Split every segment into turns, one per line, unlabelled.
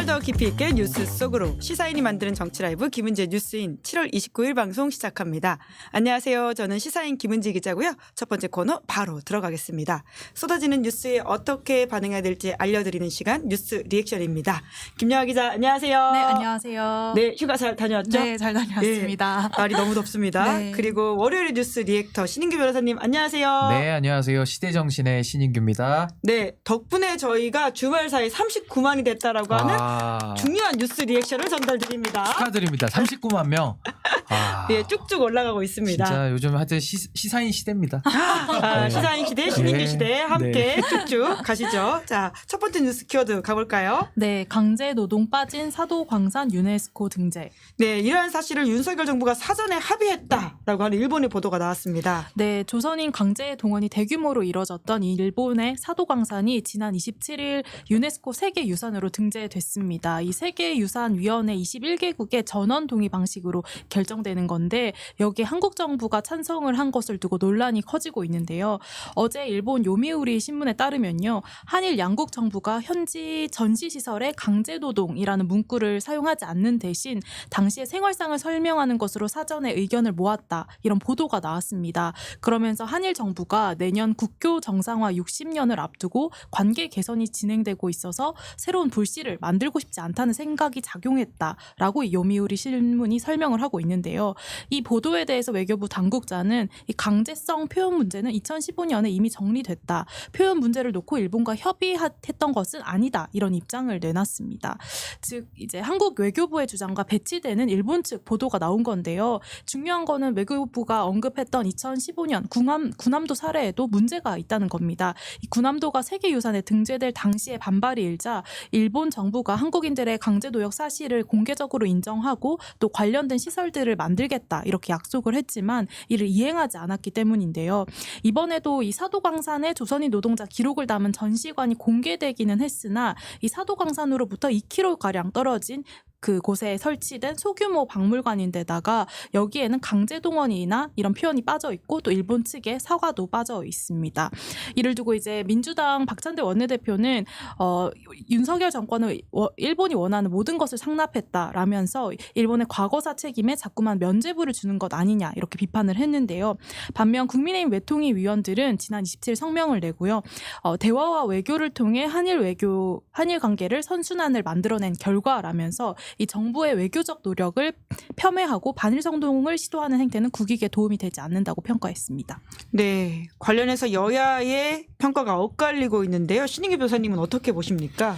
더 깊이 있게 뉴스 속으로 시사인이 만드는 정치 라이브 김은지의 뉴스인 7월 29일 방송 시작합니다. 안녕하세요. 저는 시사인 김은지 기자고요. 첫 번째 코너 바로 들어가겠습니다. 쏟아지는 뉴스에 어떻게 반응해야 될지 알려드리는 시간 뉴스 리액션입니다. 김여하 기자 안녕하세요.
네, 안녕하세요.
네, 휴가 잘 다녀왔죠?
네, 잘 다녀왔습니다.
네, 날이 너무 덥습니다.
네.
그리고 월요일 뉴스 리액터 신인규 변호사님 안녕하세요.
네, 안녕하세요. 시대정신의 신인규입니다.
네, 덕분에 저희가 주말 사이 39만이 됐다라고 하는 중요한 뉴스 리액션을 전달드립니다.
축하드립니다. 39만 명.
예, 쭉쭉 올라가고 있습니다.
진짜 요즘 하여튼 시사인 시대입니다.
네. 시사인 시대, 신인규
네.
시대 함께 쭉쭉 가시죠. 자, 첫 번째 뉴스 키워드 가볼까요?
네, 강제 노동 빠진 사도광산 유네스코 등재.
네, 이러한 사실을 윤석열 정부가 사전에 합의했다라고 하는 일본의 보도가 나왔습니다.
네, 조선인 강제 동원이 대규모로 이뤄졌던 이 일본의 사도광산이 지난 27일 유네스코 세계유산으로 등재됐습니다. 이 세계유산위원회 21개국의 전원 동의 방식으로 결정되는 건데 여기에 한국 정부가 찬성을 한 것을 두고 논란이 커지고 있는데요. 어제 일본 요미우리 신문에 따르면요. 한일 양국 정부가 현지 전시시설에 강제노동이라는 문구를 사용하지 않는 대신 당시의 생활상을 설명하는 것으로 사전에 의견을 모았다. 이런 보도가 나왔습니다. 그러면서 한일 정부가 내년 국교 정상화 60년을 앞두고 관계 개선이 진행되고 있어서 새로운 불씨를 만들고 싶지 않다는 생각이 작용했다라고 이 요미우리 신문이 설명을 하고 있는데요. 이 보도에 대해서 외교부 당국자는 이 강제성 표현 문제는 2015년에 이미 정리됐다. 표현 문제를 놓고 일본과 협의했던 것은 아니다. 이런 입장을 내놨습니다. 즉 이제 한국 외교부의 주장과 배치되는 일본 측 보도가 나온 건데요. 중요한 거는 외교부가 언급했던 2015년 군함도 사례에도 문제가 있다는 겁니다. 이 군함도가 세계유산에 등재될 당시에 반발이 일자 일본 정부가 한국인들의 강제노역 사실을 공개적으로 인정하고 또 관련된 시설들을 만들겠다 이렇게 약속을 했지만 이를 이행하지 않았기 때문인데요. 이번에도 이 사도광산의 조선인 노동자 기록을 담은 전시관이 공개되기는 했으나 이 사도광산으로부터 2km가량 떨어진 그곳에 설치된 소규모 박물관인데다가 여기에는 강제동원이나 이런 표현이 빠져 있고 또 일본 측의 사과도 빠져 있습니다. 이를 두고 이제 민주당 박찬대 원내대표는 윤석열 정권은 일본이 원하는 모든 것을 상납했다라면서 일본의 과거사 책임에 자꾸만 면죄부를 주는 것 아니냐 이렇게 비판을 했는데요. 반면 국민의힘 외통위 위원들은 지난 27일 성명을 내고요. 대화와 외교를 통해 한일 관계를 선순환을 만들어낸 결과라면서 이 정부의 외교적 노력을 폄훼하고 반일 성동을 시도하는 행태는 국익에 도움이 되지 않는다고 평가했습니다.
네, 관련해서 여야의 평가가 엇갈리고 있는데요. 신인규 변호사님은 어떻게 보십니까?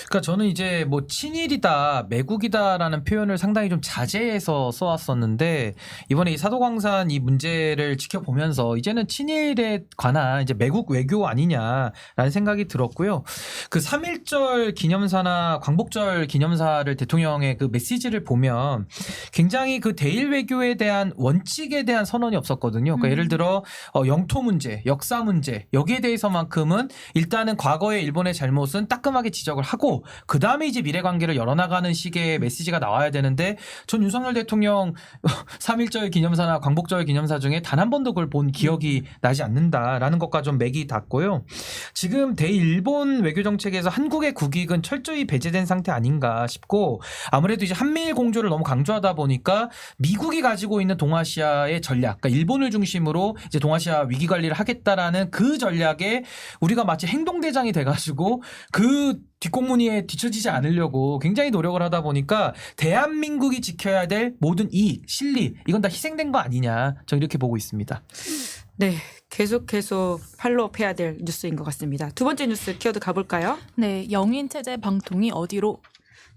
그러니까 저는 이제 뭐 친일이다, 매국이다라는 표현을 상당히 좀 자제해서 써왔었는데 이번에 이 사도광산 이 문제를 지켜보면서 이제는 친일에 관한 이제 매국 외교 아니냐라는 생각이 들었고요. 그 3.1절 기념사나 광복절 기념사를 대통령의 그 메시지를 보면 굉장히 그 대일 외교에 대한 원칙에 대한 선언이 없었거든요. 그러니까 예를 들어 영토 문제, 역사 문제 여기에 대해서만큼은 일단은 과거의 일본의 잘못은 따끔하게 지적을 하고 그 다음에 이제 미래 관계를 열어나가는 식의 메시지가 나와야 되는데 전 윤석열 대통령 3.1절 기념사나 광복절 기념사 중에 단 한 번도 그걸 본 기억이 나지 않는다라는 것과 좀 맥이 닿고요. 지금 대일본 외교 정책에서 한국의 국익은 철저히 배제된 상태 아닌가 싶고 아무래도 이제 한미일 공조를 너무 강조하다 보니까 미국이 가지고 있는 동아시아의 전략, 그러니까 일본을 중심으로 이제 동아시아 위기 관리를 하겠다라는 그 전략에 우리가 마치 행동대장이 돼가지고 그 뒷공무니에 뒤처지지 않으려고 굉장히 노력을 하다 보니까 대한민국이 지켜야 될 모든 이익, 실리 이건 다 희생된 거 아니냐 저는 이렇게 보고 있습니다.
네, 계속 팔로우해야 될 뉴스인 것 같습니다. 두 번째 뉴스 키워드 가볼까요?
네, 영인체제 방통위 어디로?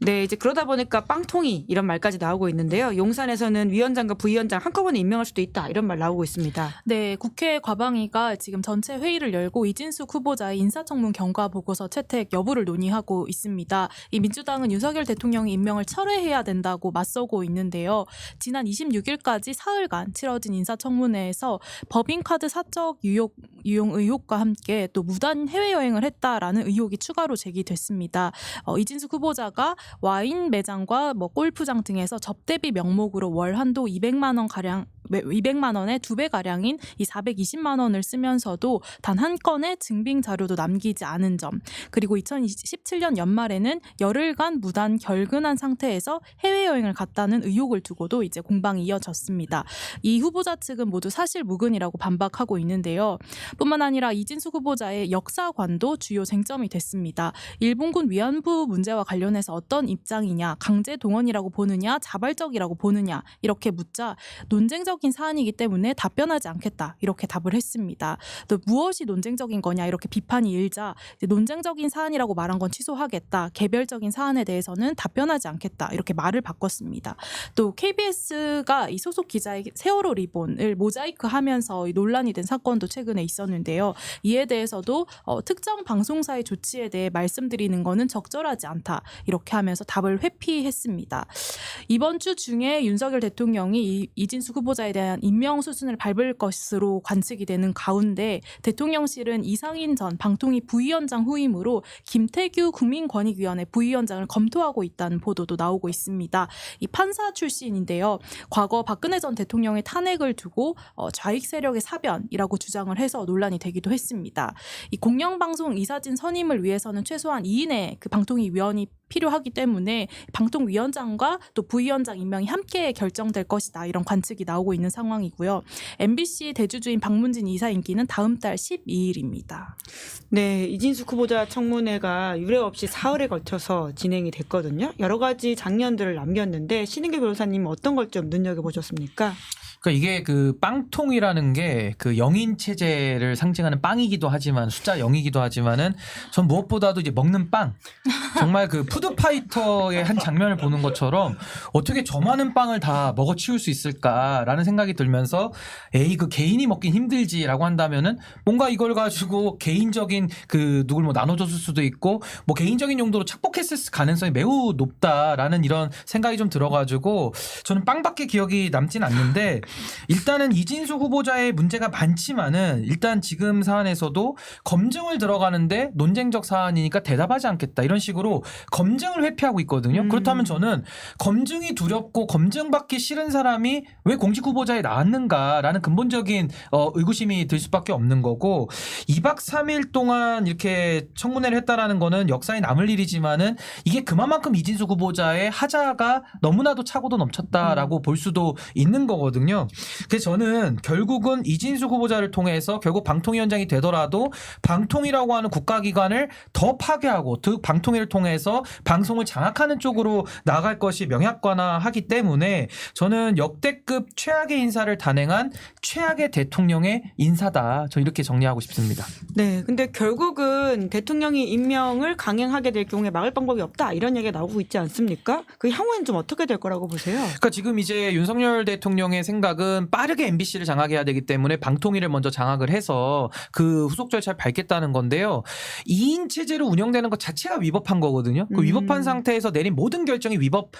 네, 이제 그러다 보니까 빵통이 이런 말까지 나오고 있는데요. 용산에서는 위원장과 부위원장 한꺼번에 임명할 수도 있다 이런 말 나오고 있습니다.
네, 국회 과방위가 지금 전체 회의를 열고 이진숙 후보자의 인사청문 경과 보고서 채택 여부를 논의하고 있습니다. 이 민주당은 윤석열 대통령이 임명을 철회해야 된다고 맞서고 있는데요. 지난 26일까지 사흘간 치러진 인사청문회에서 법인카드 사적 유용 의혹과 함께 또 무단 해외여행을 했다라는 의혹이 추가로 제기됐습니다. 이진숙 후보자가 와인 매장과 골프장 등에서 접대비 명목으로 월 한도 200만 원 가량 200만 원의 2배 가량인 이 420만 원을 쓰면서도 단 한 건의 증빙 자료도 남기지 않은 점, 그리고 2017년 연말에는 열흘간 무단 결근한 상태에서 해외여행을 갔다는 의혹을 두고도 이제 공방이 이어졌습니다. 이 후보자 측은 모두 사실 무근이라고 반박하고 있는데요. 뿐만 아니라 이진숙 후보자의 역사관도 주요 쟁점이 됐습니다. 일본군 위안부 문제와 관련해서 어떤 입장이냐, 강제 동원이라고 보느냐, 자발적이라고 보느냐 이렇게 묻자 논쟁적인 사안이기 때문에 답변하지 않겠다 이렇게 답을 했습니다. 또 무엇이 논쟁적인 거냐 이렇게 비판이 일자 이제 논쟁적인 사안이라고 말한 건 취소하겠다, 개별적인 사안에 대해서는 답변하지 않겠다 이렇게 말을 바꿨습니다. 또 KBS가 이 소속 기자의 세월호 리본을 모자이크하면서 논란이 된 사건도 최근에 있었는데요. 이에 대해서도 특정 방송사의 조치에 대해 말씀드리는 거는 적절하지 않다 이렇게 하면서 답을 회피했습니다. 이번 주 중에 윤석열 대통령이 이진숙 후보자에 대한 임명 수순을 밟을 것으로 관측이 되는 가운데 대통령실은 이상인 전 방통위 부위원장 후임으로 김태규 국민권익위원회 부위원장을 검토하고 있다는 보도도 나오고 있습니다. 이 판사 출신인데요. 과거 박근혜 전 대통령의 탄핵을 두고 좌익 세력의 사변이라고 주장을 해서 논란이 되기도 했습니다. 이 공영방송 이사진 선임을 위해서는 최소한 2인의 그 방통위 위원이 필요하기 때문에 방통위원장과 또 부위원장 임명이 함께 결정될 것이다 이런 관측이 나오고 있는 상황이고요. MBC 대주주인 박문진 이사 임기는 다음 달 12일입니다.
네, 이진숙 후보자 청문회가 유례 없이 사흘에 걸쳐서 진행이 됐거든요. 여러 가지 장면들을 남겼는데 신인규 변호사님 어떤 걸 좀 눈여겨보셨습니까?
그러니까 이게 그 빵통이라는 게 그 영인 체제를 상징하는 빵이기도 하지만 숫자 0이기도 하지만은 전 무엇보다도 이제 먹는 빵, 정말 그 푸드파이터의 한 장면을 보는 것처럼 어떻게 저 많은 빵을 다 먹어치울 수 있을까라는 생각이 들면서 에이 그 개인이 먹긴 힘들지라고 한다면은 뭔가 이걸 가지고 개인적인 그 누굴 뭐 나눠줬을 수도 있고 뭐 개인적인 용도로 착복했을 가능성이 매우 높다라는 이런 생각이 좀 들어가지고 저는 빵밖에 기억이 남진 않는데 일단은 이진숙 후보자의 문제가 많지만은 일단 지금 사안에서도 검증을 들어가는데 논쟁적 사안이니까 대답하지 않겠다 이런 식으로 검증을 회피하고 있거든요. 그렇다면 저는 검증이 두렵고 검증받기 싫은 사람이 왜 공직 후보자에 나왔는가라는 근본적인 의구심이 들 수밖에 없는 거고 2박 3일 동안 이렇게 청문회를 했다라는 거는 역사에 남을 일이지만은 이게 그만큼 이진숙 후보자의 하자가 너무나도 차고도 넘쳤다라고 볼 수도 있는 거거든요. 그래서 저는 결국은 이진숙 후보자를 통해서 결국 방통위원장이 되더라도 방통위라고 하는 국가기관을 더 파괴하고 즉 방통위를 통해서 방송을 장악하는 쪽으로 나갈 것이 명약관화하기 때문에 저는 역대급 최악의 인사를 단행한 최악의 대통령의 인사다. 저 이렇게 정리하고 싶습니다.
네, 근데 결국은 대통령이 임명을 강행하게 될 경우에 막을 방법이 없다 이런 얘기가 나오고 있지 않습니까? 그 향후에는 좀 어떻게 될 거라고 보세요?
그러니까 지금 이제 윤석열 대통령의 생각은 빠르게 MBC를 장악해야 되기 때문에 방통위를 먼저 장악을 해서 그 후속 절차를 밟겠다는 건데요. 2인 체제로 운영되는 것 자체가 위법한 거거든요. 그 위법한 상태에서 내린 모든 결정이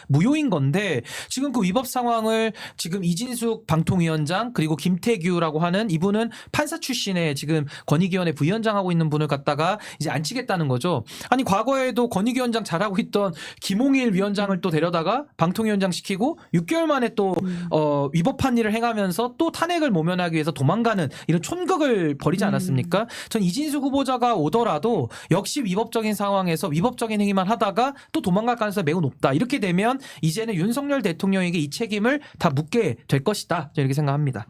무효인 건데 지금 그 위법 상황을 지금 이진숙 방통위원장 그리고 김태규라고 하는 이분은 판사 출신의 지금 권익위원회 부위원장하고 있는 분을 갖다가 이제 앉히겠다는 거죠. 아니 과거에도 권익위원장 잘하고 있던 김홍일 위원장을 또 데려다가 방통위원장 시키고 6개월 만에 또 위법한 일을 행하면서 또 탄핵을 모면하기 위해서 도망가는 이런 촌극을 벌이지 않았습니까? 전 이진숙 후보자가 오더라도 역시 위법적인 상황에서 위법적인 행위만 하다가 또 도망갈 가능성이 매우 높다. 이렇게 되면 이제는 윤석열 대통령에게 이 책임을 다 묻게 될 것이다. 저는 이렇게 생각합니다.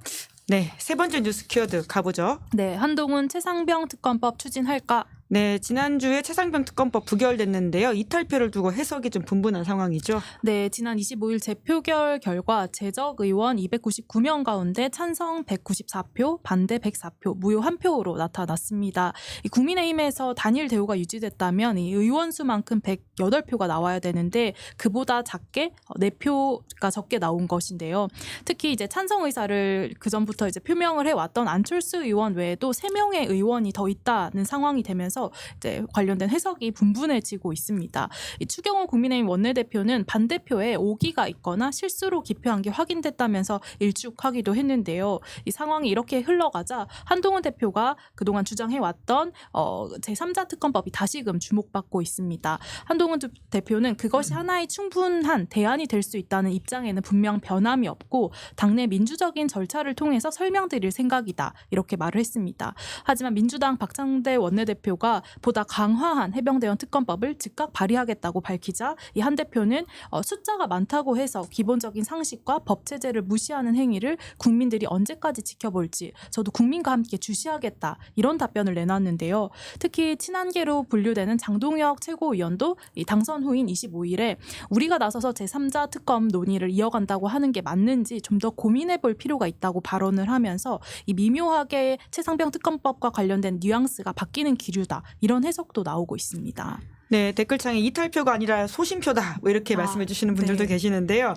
네, 세 번째 뉴스 키워드 가보죠.
네, 한동훈 최상병 특검법 추진할까?
네, 지난주에 최상병 특검법 부결됐는데요. 이탈표를 두고 해석이 좀 분분한 상황이죠.
네, 지난 25일 재표결 결과 재적 의원 299명 가운데 찬성 194표, 반대 104표, 무효 1표로 나타났습니다. 이 국민의힘에서 단일 대우가 유지됐다면 이 의원 수만큼 108표가 나와야 되는데 그보다 작게 4표가 적게 나온 것인데요. 특히 이제 찬성 의사를 그 전부터 이제 표명을 해왔던 안철수 의원 외에도 3명의 의원이 더 있다는 상황이 되면서 하면서 이제 관련된 해석이 분분해지고 있습니다. 이 추경호 국민의힘 원내대표는 반대표에 오기가 있거나 실수로 기표한 게 확인됐다면서 일축하기도 했는데요. 이 상황이 이렇게 흘러가자 한동훈 대표가 그동안 주장해왔던 제3자 특검법이 다시금 주목받고 있습니다. 한동훈 대표는 그것이 하나의 충분한 대안이 될 수 있다는 입장에는 분명 변함이 없고 당내 민주적인 절차를 통해서 설명드릴 생각이다 이렇게 말을 했습니다. 하지만 민주당 박창대 원내대표가 보다 강화한 해병대원 특검법을 즉각 발의하겠다고 밝히자 이 한 대표는 숫자가 많다고 해서 기본적인 상식과 법 체제를 무시하는 행위를 국민들이 언제까지 지켜볼지 저도 국민과 함께 주시하겠다 이런 답변을 내놨는데요. 특히 친한계로 분류되는 장동혁 최고위원도 이 당선 후인 25일에 우리가 나서서 제3자 특검 논의를 이어간다고 하는 게 맞는지 좀 더 고민해 볼 필요가 있다고 발언을 하면서 이 미묘하게 최상병 특검법과 관련된 뉘앙스가 바뀌는 기류다 이런 해석도 나오고 있습니다.
네, 댓글창에 이탈표가 아니라 소신표다 뭐 이렇게 말씀해 주시는 분들도
네.
계시는데요.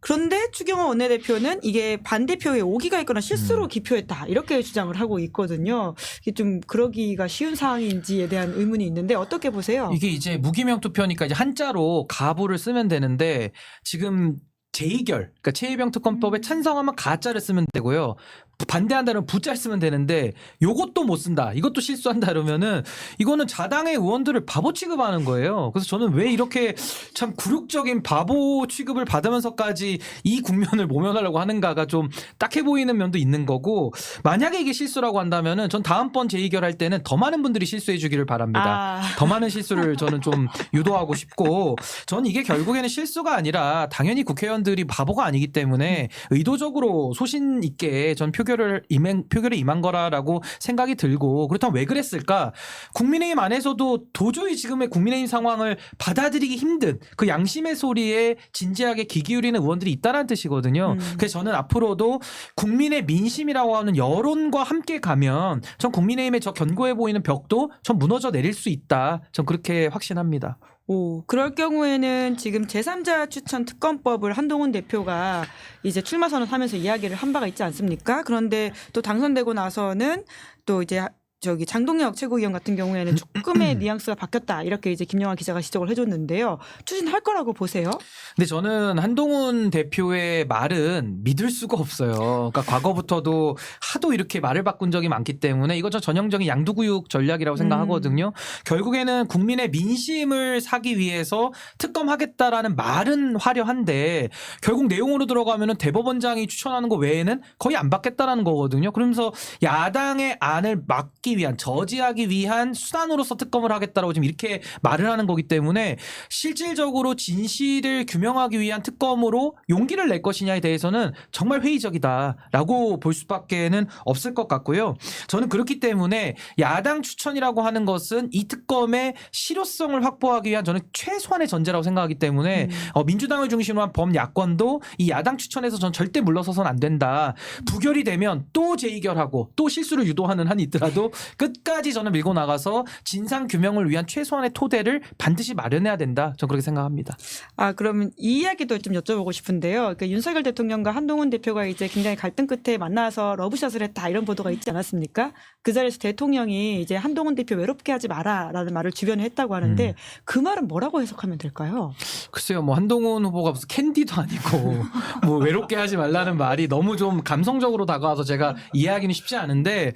그런데 추경호 원내대표는 이게 반대표에 오기가 있거나 실수로 기표했다 이렇게 주장을 하고 있거든요. 이게 좀 그러기가 쉬운 상황인지에 대한 의문이 있는데 어떻게 보세요?
이게 이제 무기명 투표니까 이제 한자로 가부를 쓰면 되는데 지금 제2결, 그러니까 최혜병 특검법에 찬성하면 가자를 쓰면 되고요. 반대한다면 부자를 쓰면 되는데 요것도 못 쓴다. 이것도 실수한다 그러면은 이거는 자당의 의원들을 바보 취급하는 거예요. 그래서 저는 왜 이렇게 참 굴욕적인 바보 취급을 받으면서까지 이 국면을 모면하려고 하는가가 좀 딱해 보이는 면도 있는 거고 만약에 이게 실수라고 한다면은 전 다음번 제2결 할 때는 더 많은 분들이 실수해 주기를 바랍니다. 더 많은 실수를 저는 좀 유도하고 싶고 전 이게 결국에는 실수가 아니라 당연히 국회의원들이 바보가 아니기 때문에 의도적으로 소신 있게 전 표결에 임한 거라라고 생각이 들고 그렇다면 왜 그랬을까? 국민의힘 안에서도 도저히 지금의 국민의힘 상황을 받아들이기 힘든 그 양심의 소리에 진지하게 귀 기울이는 의원들이 있다는 뜻이거든요. 그래서 저는 앞으로도 국민의 민심이라고 하는 여론과 함께 가면 전 국민의힘의 저 견고해 보이는 벽도 전 무너져 내릴 수 있다. 전 그렇게 확신합니다.
오, 그럴 경우에는 지금 제3자 추천 특검법을 한동훈 대표가 이제 출마 선언하면서 이야기를 한 바가 있지 않습니까? 그런데 또 당선되고 나서는 또 이제 저기 장동혁 최고위원 같은 경우에는 조금의 뉘앙스가 바뀌었다 이렇게 이제 김영하 기자가 지적을 해줬는데요. 추진할 거라고 보세요?
근데 저는 한동훈 대표의 말은 믿을 수가 없어요. 그러니까 과거부터도 하도 이렇게 말을 바꾼 적이 많기 때문에 이거 저 전형적인 양두구육 전략이라고 생각하거든요. 결국에는 국민의 민심을 사기 위해서 특검하겠다라는 말은 화려한데 결국 내용으로 들어가면은 대법원장이 추천하는 거 외에는 거의 안 받겠다라는 거거든요. 그러면서 야당의 안을 막기 위한 저지하기 위한 수단으로서 특검을 하겠다라고 지금 이렇게 말을 하는 거기 때문에 실질적으로 진실을 규명하기 위한 특검으로 용기를 낼 것이냐에 대해서는 정말 회의적이다라고 볼 수밖에는 없을 것 같고요. 저는 그렇기 때문에 야당 추천이라고 하는 것은 이 특검의 실효성을 확보하기 위한 저는 최소한의 전제라고 생각하기 때문에 민주당을 중심으로 한 범야권도 이 야당 추천에서 전 절대 물러서서는 안 된다. 부결이 되면 또 재의결하고 또 실수를 유도하는 한이 있더라도 끝까지 저는 밀고 나가서 진상 규명을 위한 최소한의 토대를 반드시 마련해야 된다. 저는 그렇게 생각합니다.
아, 그러면 이 이야기도 좀 여쭤보고 싶은데요. 그러니까 윤석열 대통령과 한동훈 대표가 이제 굉장히 갈등 끝에 만나서 러브샷을 했다 이런 보도가 있지 않았습니까? 그 자리에서 대통령이 이제 한동훈 대표 외롭게 하지 마라라는 말을 주변에 했다고 하는데 그 말은 뭐라고 해석하면 될까요?
글쎄요, 뭐 한동훈 후보가 무슨 캔디도 아니고 뭐 외롭게 하지 말라는 말이 너무 좀 감성적으로 다가와서 제가 이해하기는 쉽지 않은데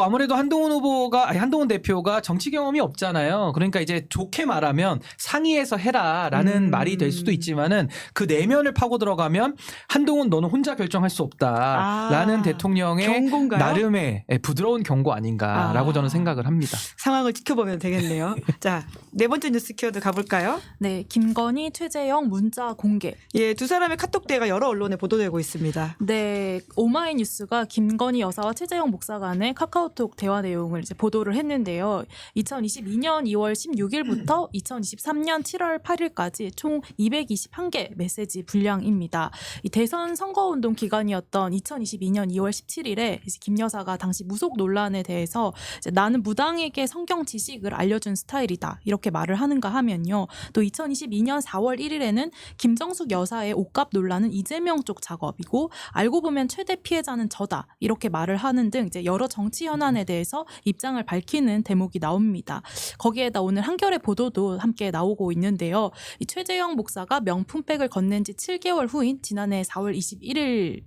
아무래도 한동훈 대표가 정치 경험이 없잖아요. 그러니까 이제 좋게 말하면 상의해서 해라라는 말이 될 수도 있지만은 그 내면을 파고 들어가면 한동훈 너는 혼자 결정할 수 없다라는 대통령의
경고인가요?
나름의 부드러운 경고 아닌가라고 저는 생각을 합니다.
상황을 지켜보면 되겠네요. 자, 네 번째 뉴스 키워드 가볼까요?
네, 김건희, 최재형 문자 공개.
예, 두 사람의 카톡 대화가 여러 언론에 보도되고 있습니다.
네, 오마이뉴스가 김건희 여사와 최재형 목사 간의 카카오톡 대화 내용을 이제 보도를 했는데요. 2022년 2월 16일부터 2023년 7월 8일까지 총 221개 메시지 분량입니다. 이 대선 선거운동 기간이었던 2022년 2월 17일에 김 여사가 당시 무속 논란에 대해서 이제 나는 무당에게 성경 지식을 알려준 스타일이다 이렇게 말을 하는가 하면요. 또 2022년 4월 1일에는 김정숙 여사의 옷값 논란은 이재명 쪽 작업이고 알고 보면 최대 피해자는 저다 이렇게 말을 하는 등 이제 여러 정치 현안에 대해서 입장을 밝히는 대목이 나옵니다. 거기에다 오늘 한겨레 보도도 함께 나오고 있는데요. 이 최재형 목사가 명품백을 건넨 지 7개월 후인 지난해 4월 21일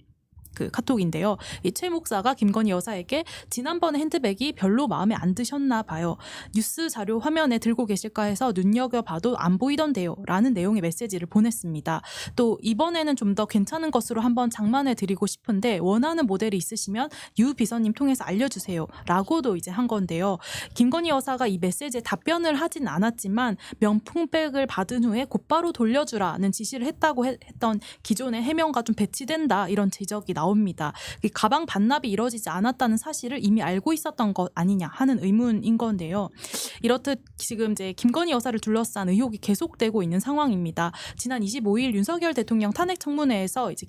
그 카톡인데요. 이 최 목사가 김건희 여사에게 지난번에 핸드백이 별로 마음에 안 드셨나 봐요. 뉴스 자료 화면에 들고 계실까 해서 눈여겨봐도 안 보이던데요. 라는 내용의 메시지를 보냈습니다. 또 이번에는 좀 더 괜찮은 것으로 한번 장만해 드리고 싶은데 원하는 모델이 있으시면 유 비서님 통해서 알려주세요. 라고도 이제 한 건데요. 김건희 여사가 이 메시지에 답변을 하진 않았지만 명품백을 받은 후에 곧바로 돌려주라는 지시를 했다고 했던 기존의 해명과 좀 배치된다 이런 지적이 나옵니다. 가방 반납이 이뤄지지 않았다는 사실을 이미 알고 있었던 것 아니냐 하는 의문인 건데요. 이렇듯 지금 이제 김건희 여사를 둘러싼 의혹이 계속되고 있는 상황입니다. 지난 25일 윤석열 대통령 탄핵 청문회에서 이제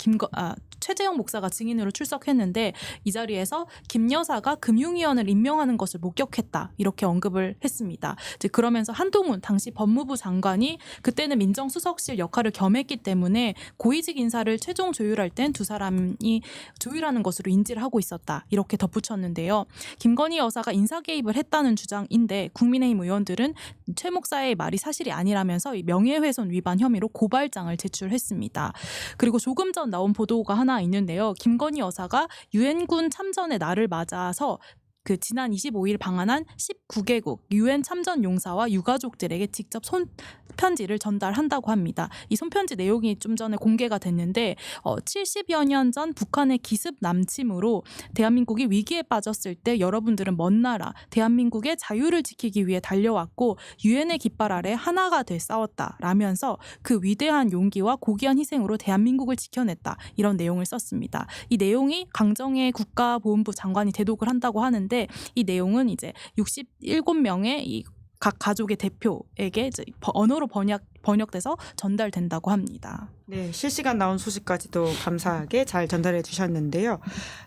최재형 목사가 증인으로 출석했는데 이 자리에서 김 여사가 금융위원을 임명하는 것을 목격했다 이렇게 언급을 했습니다. 이제 그러면서 한동훈 당시 법무부 장관이 그때는 민정수석실 역할을 겸했기 때문에 고위직 인사를 최종 조율할 땐 두 사람이 조율하는 것으로 인지를 하고 있었다 이렇게 덧붙였는데요. 김건희 여사가 인사 개입을 했다는 주장인데 국민의힘 의원들은 최 목사의 말이 사실이 아니라면서 명예훼손 위반 혐의로 고발장을 제출했습니다. 그리고 조금 전 나온 보도가 하나 있는데요. 김건희 여사가 유엔군 참전의 날을 맞아서 그 지난 25일 방한한 19개국 유엔 참전 용사와 유가족들에게 직접 손편지를 전달한다고 합니다. 이 손편지 내용이 좀 전에 공개가 됐는데 70여 년 전 북한의 기습 남침으로 대한민국이 위기에 빠졌을 때 여러분들은 먼 나라 대한민국의 자유를 지키기 위해 달려왔고 유엔의 깃발 아래 하나가 돼 싸웠다라면서 그 위대한 용기와 고귀한 희생으로 대한민국을 지켜냈다 이런 내용을 썼습니다. 이 내용이 강정의 국가보훈부 장관이 대독을 한다고 하는데 이 내용은 이제 67명의 이 각 가족의 대표에게 이제 언어로 번역돼서 전달된다고 합니다.
네, 실시간 나온 소식까지도 감사하게 잘 전달해 주셨는데요.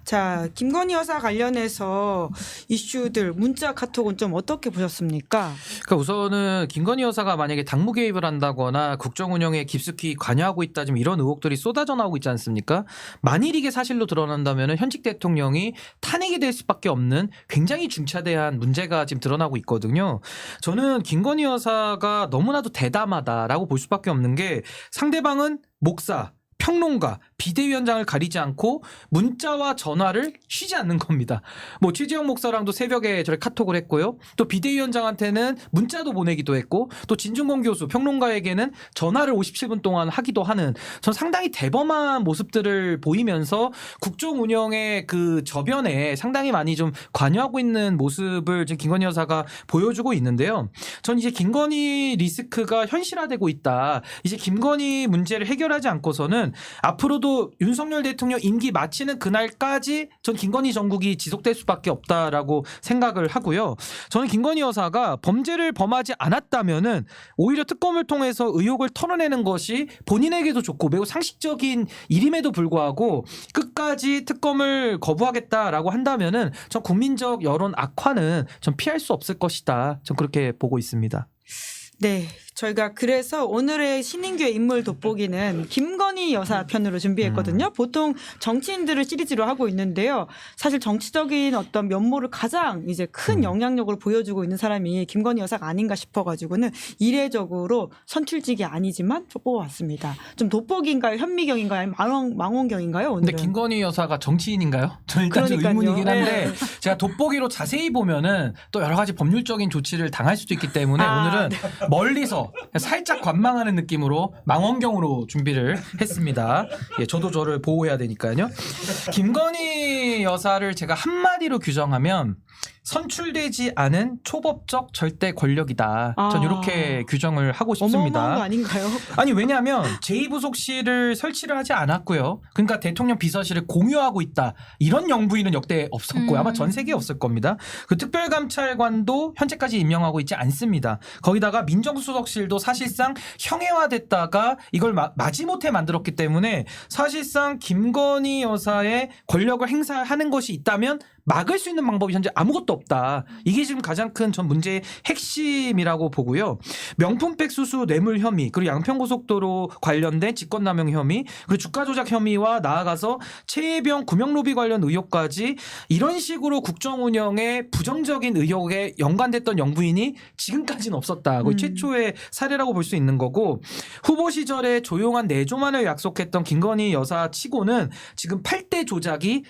자, 김건희 여사 관련해서 이슈들 문자 카톡은 좀 어떻게 보셨습니까?
그러니까 우선은 김건희 여사가 만약에 당무 개입을 한다거나 국정 운영에 깊숙이 관여하고 있다 지금 이런 의혹들이 쏟아져 나오고 있지 않습니까? 만일 이게 사실로 드러난다면 현직 대통령이 탄핵이 될 수밖에 없는 굉장히 중차대한 문제가 지금 드러나고 있거든요. 저는 김건희 여사가 너무나도 대담하다라고 볼 수밖에 없는 게 상대방은 목사, 평론가, 비대위원장을 가리지 않고 문자와 전화를 쉬지 않는 겁니다. 뭐 최재형 목사랑도 새벽에 저를 카톡을 했고요. 또 비대위원장한테는 문자도 보내기도 했고 또 진중권 교수 평론가에게는 전화를 57분 동안 하기도 하는 전 상당히 대범한 모습들을 보이면서 국정 운영의 그 저변에 상당히 많이 좀 관여하고 있는 모습을 지금 김건희 여사가 보여주고 있는데요. 전 이제 김건희 리스크가 현실화되고 있다. 이제 김건희 문제를 해결하지 않고서는 앞으로도 윤석열 대통령 임기 마치는 그날까지 전 김건희 정국이 지속될 수밖에 없다라고 생각을 하고요. 저는 김건희 여사가 범죄를 범하지 않았다면은 오히려 특검을 통해서 의혹을 털어내는 것이 본인에게도 좋고 매우 상식적인 일임에도 불구하고 끝까지 특검을 거부하겠다라고 한다면은 전 국민적 여론 악화는 전 피할 수 없을 것이다. 전 그렇게 보고 있습니다.
네, 저희가 그래서 오늘의 신인규의 인물 돋보기는 김건희 여사 편으로 준비했거든요. 보통 정치인들을 시리즈로 하고 있는데요. 사실 정치적인 어떤 면모를 가장 이제 큰 영향력을 보여주고 있는 사람이 김건희 여사가 아닌가 싶어가지고는 이례적으로 선출직이 아니지만 뽑아왔습니다. 좀 돋보기인가요? 현미경인가요? 아니면 망원경인가요? 오늘은?
근데 김건희 여사가 정치인인가요? 저는 일단 좀
그러니까요.
의문이긴 한데
네.
제가 돋보기로 자세히 보면은 또 여러 가지 법률적인 조치를 당할 수도 있기 때문에 오늘은 멀리서 살짝 관망하는 느낌으로 망원경으로 준비를 했습니다. 예, 저도 저를 보호해야 되니까요. 김건희 여사를 제가 한마디로 규정하면 선출되지 않은 초법적 절대 권력이다. 전 이렇게 규정을 하고 싶습니다.
어마어마한 거 아닌가요?
아니 왜냐하면 제2부속실을 설치를 하지 않았고요. 그러니까 대통령 비서실을 공유하고 있다. 이런 영부인은 역대 없었고요. 아마 전 세계에 없을 겁니다. 그 특별감찰관도 현재까지 임명하고 있지 않습니다. 거기다가 민정수석실도 사실상 형해화됐다가 이걸 마지못해 만들었기 때문에 사실상 김건희 여사의 권력을 행사하는 것이 있다면 막을 수 있는 방법이 현재 아무것도 없다. 이게 지금 가장 큰 전 문제의 핵심이라고 보고요. 명품백 수수 뇌물 혐의 그리고 양평고속도로 관련된 직권남용 혐의 그리고 주가 조작 혐의와 나아가서 최혜병 구명로비 관련 의혹까지 이런 식으로 국정 운영에 부정적인 의혹에 연관됐던 영부인이 지금까지는 없었다. 거의 최초의 사례라고 볼 수 있는 거고 후보 시절에 조용한 내조만을 약속했던 김건희 여사 치고는 지금 8대 조작이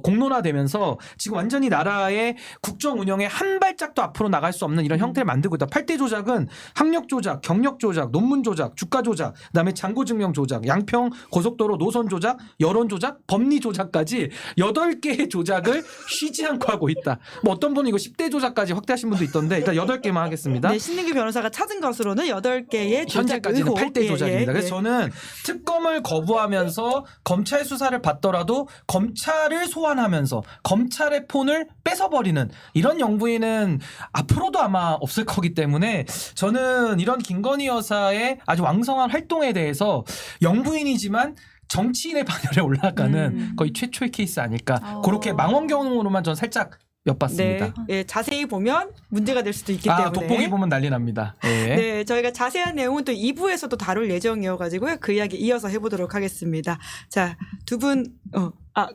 공론화되면서 지금 완전히 나라의 국정 운영에 한 발짝도 앞으로 나갈 수 없는 이런 형태를 만들고 있다. 8대 조작은 학력 조작, 경력 조작, 논문 조작, 주가 조작, 그다음에 잔고 증명 조작, 양평 고속도로 노선 조작, 여론 조작, 법리 조작까지 8개의 조작을 쉬지 않고 하고 있다. 뭐 어떤 분은 이거 10대 조작까지 확대하신 분도 있던데 일단 8개만 하겠습니다.
네, 신민규 변호사가 찾은 것으로는 8개의 조작
현재까지는
의혹.
8대 조작입니다.
예, 예,
그래서 저는 특검을 거부하면서 검찰 수사를 받더라도 검찰을 소환하면서 검찰의 폰을 뺏어버리는 이런 영부인은 앞으로도 아마 없을 거기 때문에 저는 이런 김건희 여사의 아주 왕성한 활동에 대해서 영부인이지만 정치인의 반열에 올라가는 거의 최초의 케이스 아닐까. 그렇게 망원경으로만 전 살짝 엿봤습니다.
네, 예, 자세히 보면 문제가 될 수도 있기 때문에.
돋보기 보면 난리 납니다. 예.
네, 저희가 자세한 내용은 또 2부에서도 다룰 예정이어가지고요. 그 이야기 이어서 해보도록 하겠습니다. 자, 두 분,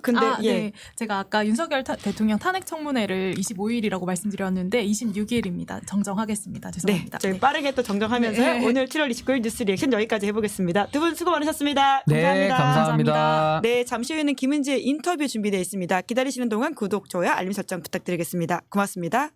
근데 예.
네. 제가 아까 윤석열 대통령 탄핵 청문회를 25일이라고 말씀드렸는데 26일입니다. 정정하겠습니다.
네,
죄송합니다.
저희 빠르게 또 정정하면서
네.
오늘 7월 29일 뉴스 리액션 여기까지 해보겠습니다. 두 분 수고 많으셨습니다.
네, 감사합니다.
네, 잠시 후에는 김은지의 인터뷰 준비되어 있습니다. 기다리시는 동안 구독, 좋아요, 알림 설정 부탁드리겠습니다. 고맙습니다.